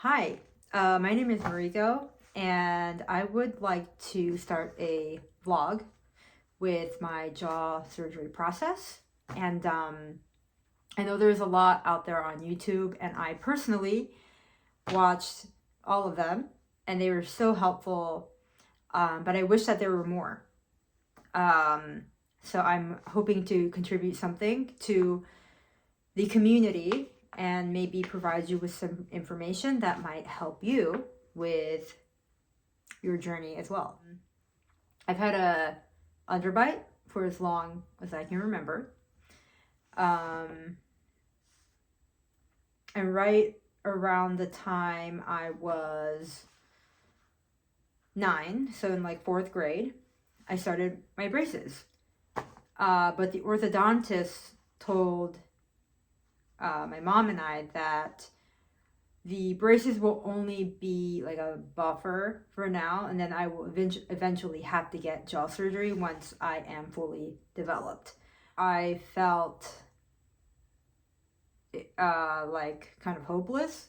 Hi, my name is Mariko, and I would like to start a vlog with my jaw surgery process. And I know there's a lot out there on YouTube, and I personally watched all of them, and they were so helpful. But I wish that there were more. Um, so I'm hoping to contribute something to the community and maybe provide you with some information that might help you with your journey as well. I've had a underbite for as long as I can remember. Um, and right around the time I was 9, so in like 4th grade, I started my braces. But the orthodontist told my mom and I that the braces will only be like a buffer for now, and then I will eventually have to get jaw surgery once I am fully developed. I felt like kind of hopeless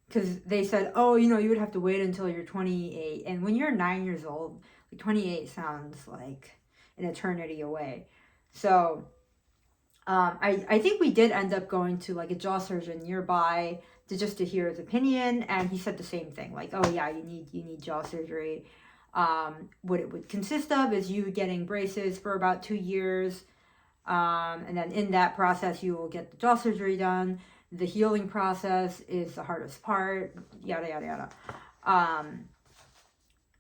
because they said, oh, you would have to wait until you're 28. And when you're 9 years old, like 28 sounds like an eternity away. So I think we did end up going to like a jaw surgeon nearby to hear his opinion, and he said the same thing, like, oh yeah, you need jaw surgery. What it would consist of is you getting braces for about 2 years, and then in that process you will get the jaw surgery done. The healing process is the hardest part, yada yada yada.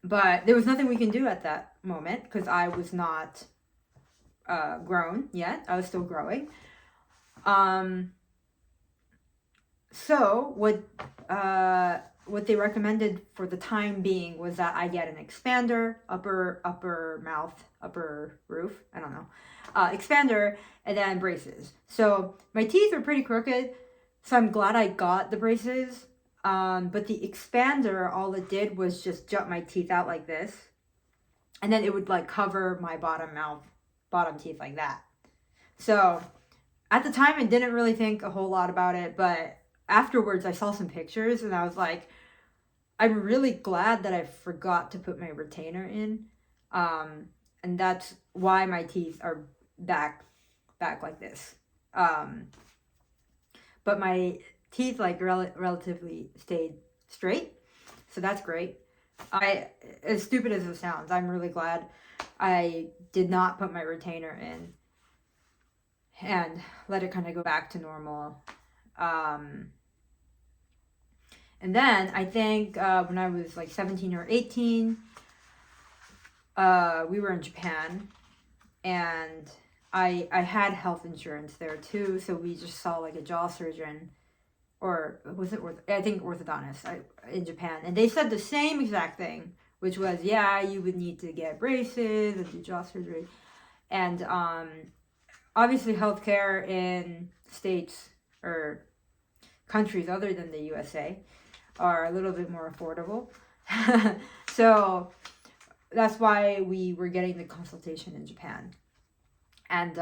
But there was nothing we can do at that moment because I was not grown yet. I was still growing. So what they recommended for the time being was that I get an expander, upper mouth, upper roof, I don't know, expander, and then braces. So my teeth are pretty crooked, so I'm glad I got the braces. But the expander, all it did was just jut my teeth out like this, and then it would like cover my bottom teeth like that. So at the time, I didn't really think a whole lot about it, but afterwards I saw some pictures and I was like, I'm really glad that I forgot to put my retainer in. And that's why my teeth are back like this. But my teeth like relatively stayed straight, so that's great. As stupid as it sounds, I'm really glad I did not put my retainer in and let it kind of go back to normal. And then I think when I was like 17 or 18, we were in Japan, and I had health insurance there too, so we just saw like a jaw surgeon, or was it I think orthodontist in Japan, and they said the same exact thing, which was, yeah, you would need to get braces and do jaw surgery. And obviously healthcare in states or countries other than the USA are a little bit more affordable. So that's why we were getting the consultation in Japan. And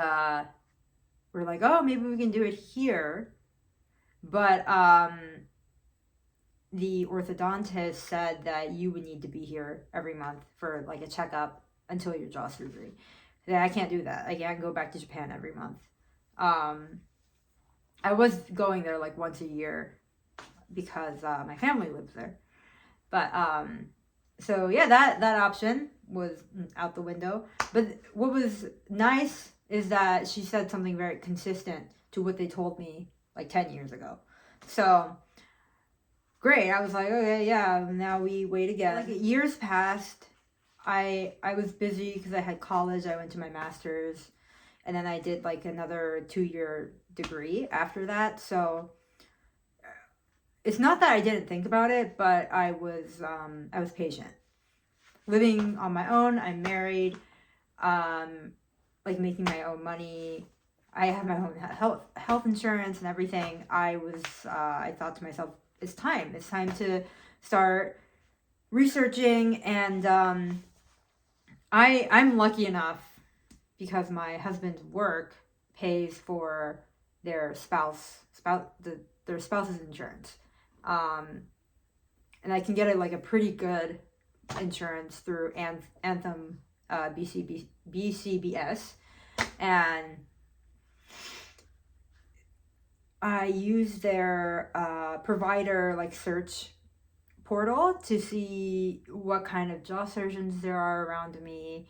we're like, oh, maybe we can do it here. But the orthodontist said that you would need to be here every month for like a checkup until your jaw surgery. Then I can't do that. I can't go back to Japan every month. I was going there like once a year because my family lives there. But so yeah, that option was out the window. But what was nice is that she said something very consistent to what they told me like 10 years ago. So great. I was like, okay, yeah, now we wait again. Like years passed. I was busy because I had college. I went to my master's, and then I did like another 2-year degree after that. So it's not that I didn't think about it, but I was patient. Living on my own, I'm married, like making my own money. I have my own health insurance and everything. I thought to myself, it's time to start researching. And I'm lucky enough because my husband's work pays for their spouse's insurance. and I can get a pretty good insurance through Anthem BCBS, and I use their provider search portal to see what kind of jaw surgeons there are around me,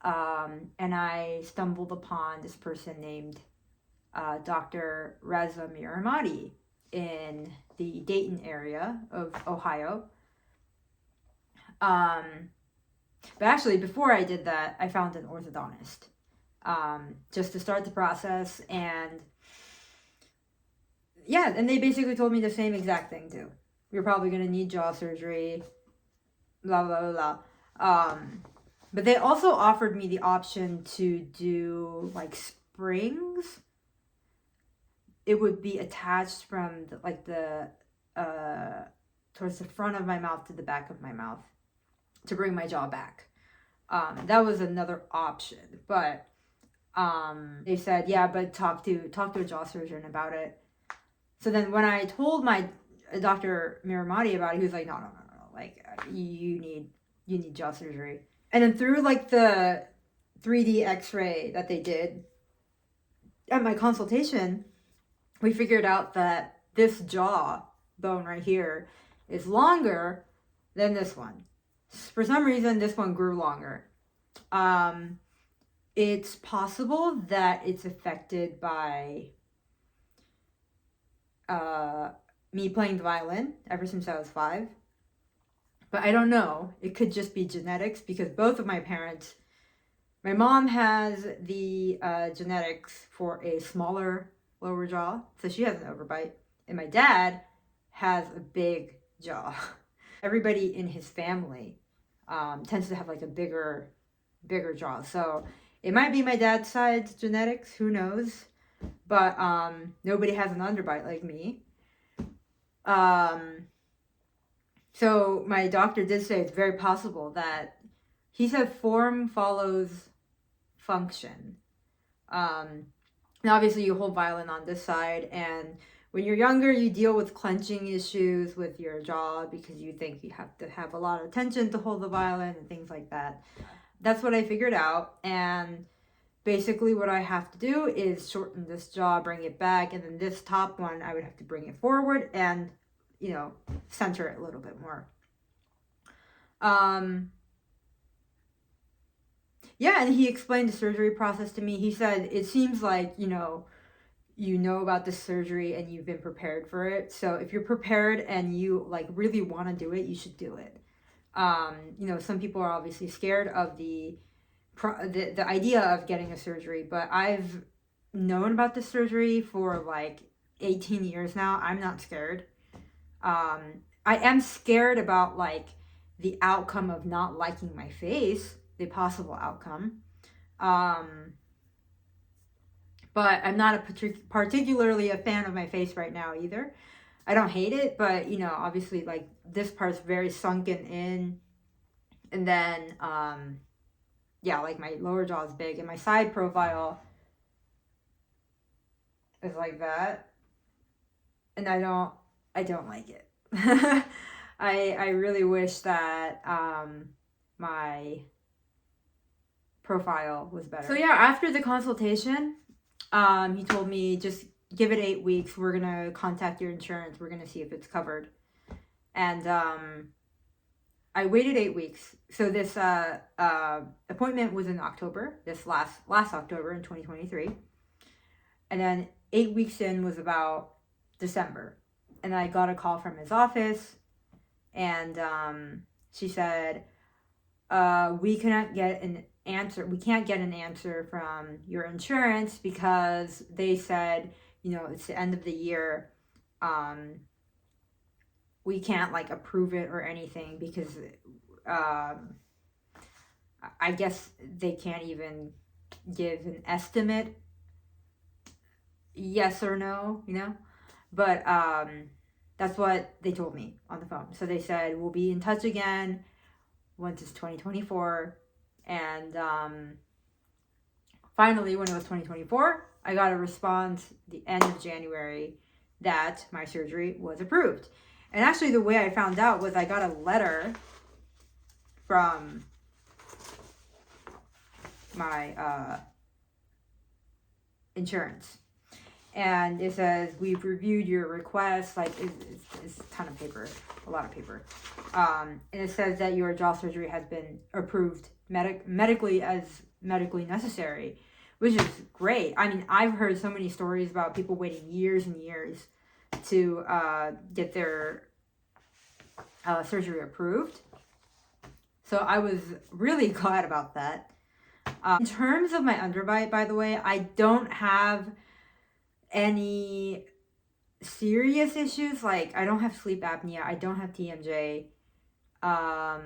and I stumbled upon this person named Dr. Reza Miramati in the Dayton area of Ohio. But actually, before I did that, I found an orthodontist just to start the process. And yeah, and they basically told me the same exact thing too. You're probably going to need jaw surgery, blah, blah, blah, blah. But they also offered me the option to do springs. It would be attached from towards the front of my mouth to the back of my mouth to bring my jaw back. That was another option, but they said, yeah, but talk to a jaw surgeon about it. So then when I told my Dr. Miramati about it, he was like, no, you need jaw surgery. And then through the 3D x-ray that they did at my consultation, we figured out that this jaw bone right here is longer than this one. For some reason, this one grew longer. It's possible that it's affected by me playing the violin ever since I was 5. But I don't know. It could just be genetics, because both of my parents, my mom has the genetics for a smaller lower jaw, so she has an overbite, and my dad has a big jaw. Everybody in his family tends to have a bigger jaw, so it might be my dad's side's genetics, who knows, but nobody has an underbite like me. So my doctor did say it's very possible that, he said, form follows function. Now obviously you hold violin on this side, and when you're younger you deal with clenching issues with your jaw because you think you have to have a lot of tension to hold the violin and things like that. That's what I figured out, and basically what I have to do is shorten this jaw, bring it back, and then this top one I would have to bring it forward and center it a little bit more. Yeah, and he explained the surgery process to me. He said, it seems like, you know about the surgery and you've been prepared for it. So if you're prepared and you really want to do it, you should do it. Some people are obviously scared of the idea of getting a surgery, but I've known about this surgery for 18 years now. I'm not scared. I am scared about the outcome of not liking my face, the possible outcome. But I'm not particularly a fan of my face right now either. I don't hate it, but obviously this part's very sunken in, and then my lower jaw is big, and my side profile is like that, and I don't like it. I really wish that my profile was better. So yeah, after the consultation, he told me, just give it 8 weeks. We're gonna contact your insurance. We're gonna see if it's covered. And I waited 8 weeks. So this appointment was in October, this last October in 2023. And then 8 weeks in was about December. And I got a call from his office, and she said, we cannot get an answer. We can't get an answer from your insurance because they said, it's the end of the year. We can't approve it or anything because I guess they can't even give an estimate, yes or no, But that's what they told me on the phone. So they said, we'll be in touch again once it's 2024. And finally, when it was 2024, I got a response the end of January that my surgery was approved. And actually, the way I found out was I got a letter from my insurance. And it says, we've reviewed your request. Like, it's a ton of paper, a lot of paper. And it says that your jaw surgery has been approved medically as medically necessary, which is great. I mean, I've heard so many stories about people waiting years and years to get their surgery approved. So I was really glad about that. In terms of my underbite, by the way, I don't have any serious issues. Like, I don't have sleep apnea. I don't have TMJ. I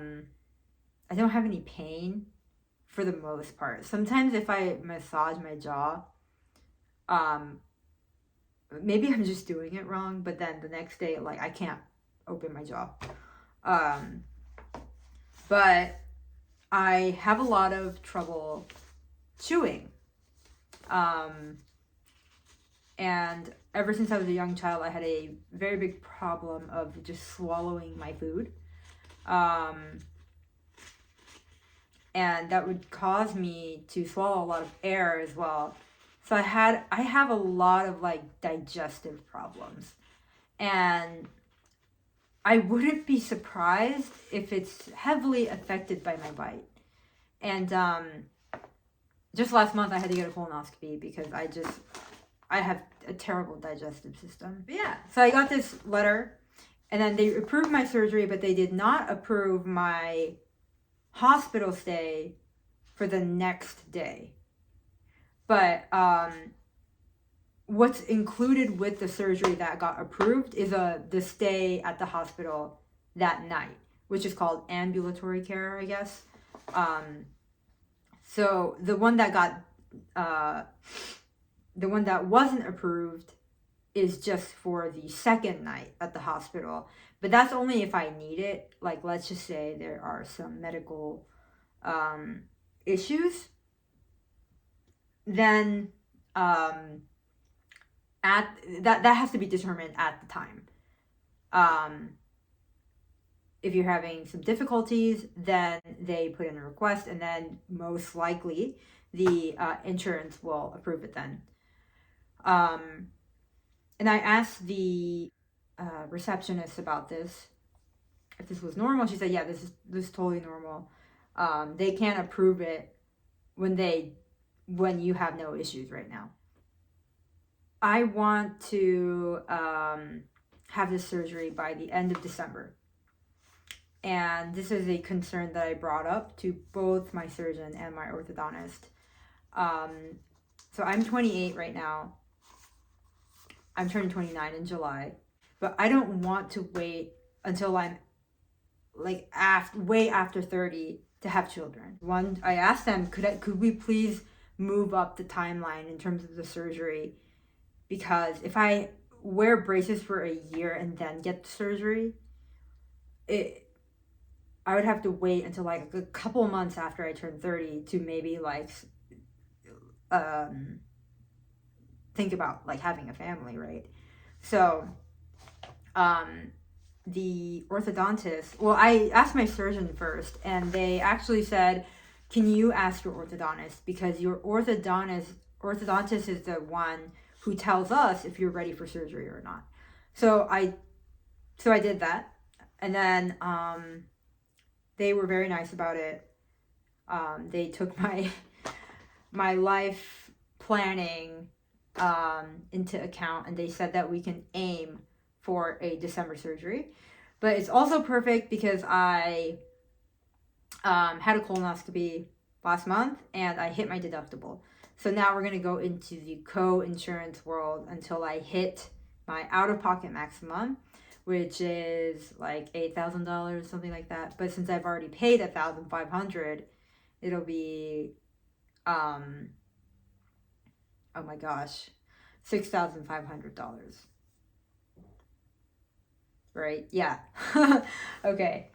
don't have any pain for the most part. Sometimes if I massage my jaw, maybe I'm just doing it wrong, but then the next day, like, I can't open my jaw. But I have a lot of trouble chewing. And ever since I was a young child, I had a very big problem of just swallowing my food. And that would cause me to swallow a lot of air as well. So I have a lot of like digestive problems. And I wouldn't be surprised if it's heavily affected by my bite. And just last month I had to get a colonoscopy because I have a terrible digestive system. But yeah, so I got this letter, and then they approved my surgery, but they did not approve my hospital stay for the next day. But what's included with the surgery that got approved is the stay at the hospital that night, which is called ambulatory care, I guess. So the one that wasn't approved is just for the second night at the hospital. But that's only if I need it. Like, let's just say there are some medical issues. Then that has to be determined at the time. If you're having some difficulties, then they put in a request, and then most likely the insurance will approve it then. And I asked the receptionist about this, if this was normal. She said, yeah, this is totally normal. They can't approve it when you have no issues right now. I want to have this surgery by the end of December. And this is a concern that I brought up to both my surgeon and my orthodontist. So I'm 28 right now. I'm turning 29 in July. But I don't want to wait until I'm like way after 30 to have children. I asked them, could we please move up the timeline in terms of the surgery? Because if I wear braces for a year and then get the surgery, I would have to wait until like a couple of months after I turn 30 to maybe like think about like having a family, right? So the orthodontist, well, I asked my surgeon first, and they actually said, can you ask your orthodontist, because your orthodontist is the one who tells us if you're ready for surgery or not. So I did that, and then they were very nice about it. They took my life planning into account, and they said that we can aim for a December surgery. But it's also perfect because I had a colonoscopy last month and I hit my deductible. So now we're going to go into the co-insurance world until I hit my out-of-pocket maximum, which is like $8,000, something like that. But since I've already paid $1,500, it'll be oh my gosh, $6,500. Right? Yeah. Okay.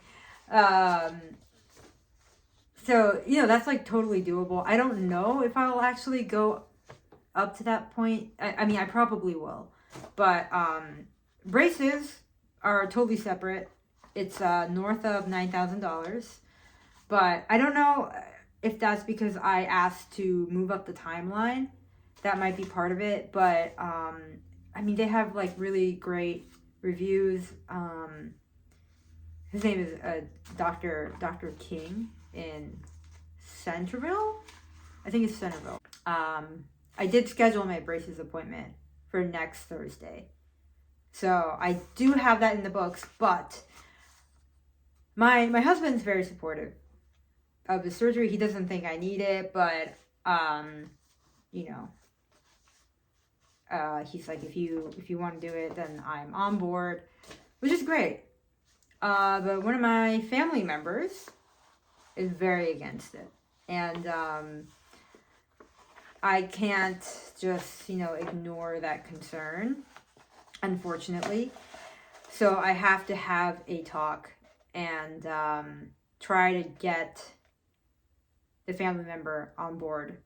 So, that's like totally doable. I don't know if I will actually go up to that point. I mean, I probably will. But braces are totally separate. It's north of $9,000. But I don't know if that's because I asked to move up the timeline. That might be part of it. But I mean, they have like really great reviews. His name is Dr. King in Centerville. I think it's Centerville. I did schedule my braces appointment for next Thursday. So I do have that in the books, but my husband's very supportive of the surgery. He doesn't think I need it, but you know, he's like, if you want to do it, then I'm on board, which is great. But one of my family members is very against it, and I can't just, ignore that concern, unfortunately. So I have to have a talk and try to get the family member on board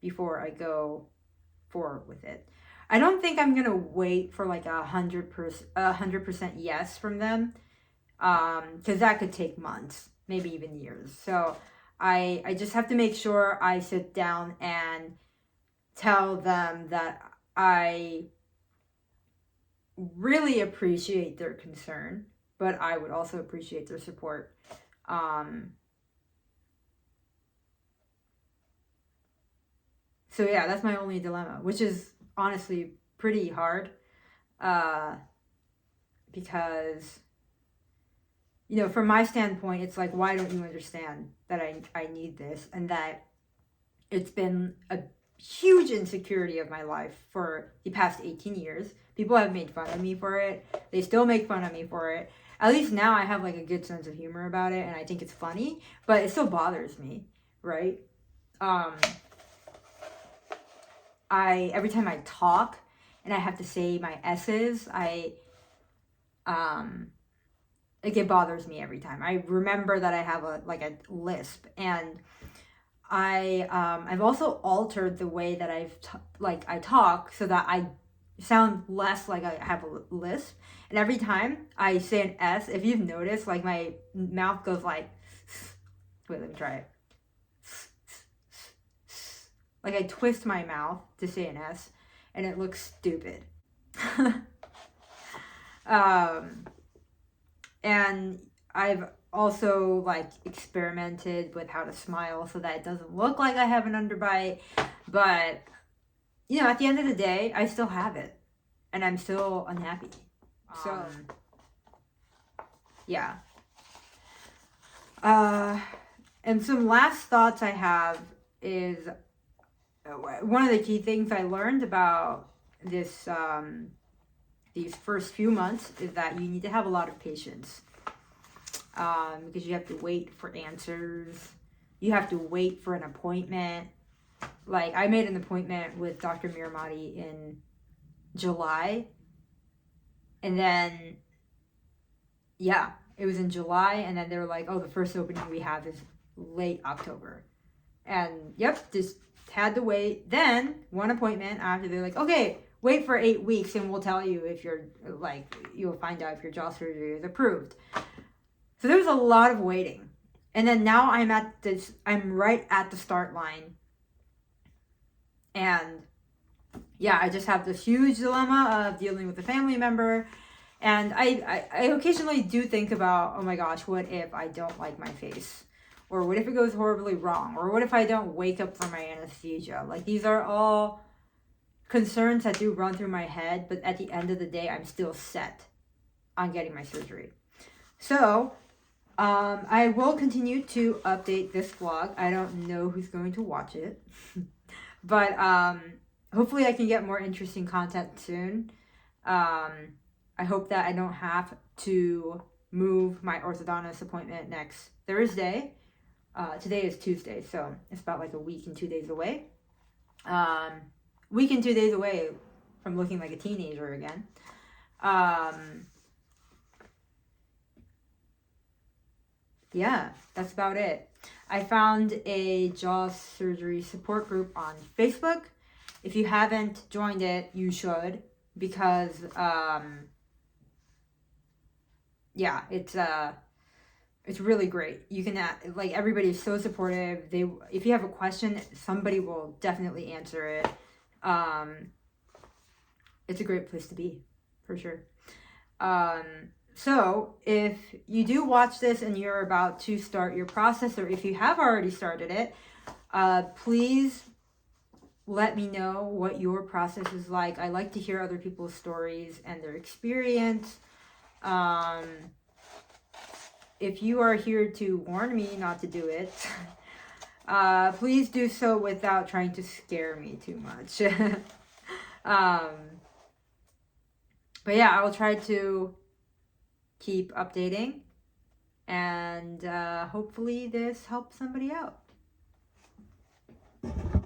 before I go forward with it. I don't think I'm gonna wait for like 100% yes from them, because that could take months, maybe even years. So I just have to make sure I sit down and tell them that I really appreciate their concern, but I would also appreciate their support. So yeah, that's my only dilemma, which is honestly pretty hard, because from my standpoint, it's like, why don't you understand that I need this, and that it's been a huge insecurity of my life for the past 18 years. People have made fun of me for it. They still make fun of me for it. At least now I have like a good sense of humor about it, and I think it's funny, but it still bothers me, right? Every time I talk and I have to say my S's, it bothers me every time. I remember that I have a lisp, and I've also altered the way that I talk so that I sound less like I have a lisp. And every time I say an S, if you've noticed, like my mouth goes like, wait, let me try it. Like I twist my mouth to say an S, and it looks stupid. And I've also experimented with how to smile so that it doesn't look like I have an underbite, but at the end of the day, I still have it, and I'm still unhappy. So yeah. And some last thoughts I have is, one of the key things I learned about this these first few months is that you need to have a lot of patience, because you have to wait for answers. You have to wait for an appointment. Like, I made an appointment with Dr. Miramati in July, and then it was in July, and then they were like, oh, the first opening we have is late October. And just had to wait. Then one appointment after, they're like, okay, wait for 8 weeks and we'll tell you if you'll find out if your jaw surgery is approved. So there was a lot of waiting. And then now I'm right at the start line. And I just have this huge dilemma of dealing with a family member. And I occasionally do think about, oh my gosh, what if I don't like my face? Or what if it goes horribly wrong? Or what if I don't wake up from my anesthesia? Like, these are all concerns that do run through my head, but at the end of the day, I'm still set on getting my surgery. So I will continue to update this vlog. I don't know who's going to watch it, but hopefully I can get more interesting content soon. I hope that I don't have to move my orthodontist appointment next Thursday. Today is Tuesday, so it's about like a week and 2 days away. Week and 2 days away from looking like a teenager again. That's about it. I found a jaw surgery support group on Facebook. If you haven't joined it, you should, because yeah, it's really great. You can like everybody's so supportive. If you have a question, somebody will definitely answer it. It's a great place to be, for sure. So if you do watch this and you're about to start your process, or if you have already started it, please let me know what your process is like. I like to hear other people's stories and their experience. If you are here to warn me not to do it, please do so without trying to scare me too much. But yeah, I will try to keep updating, and hopefully this helps somebody out.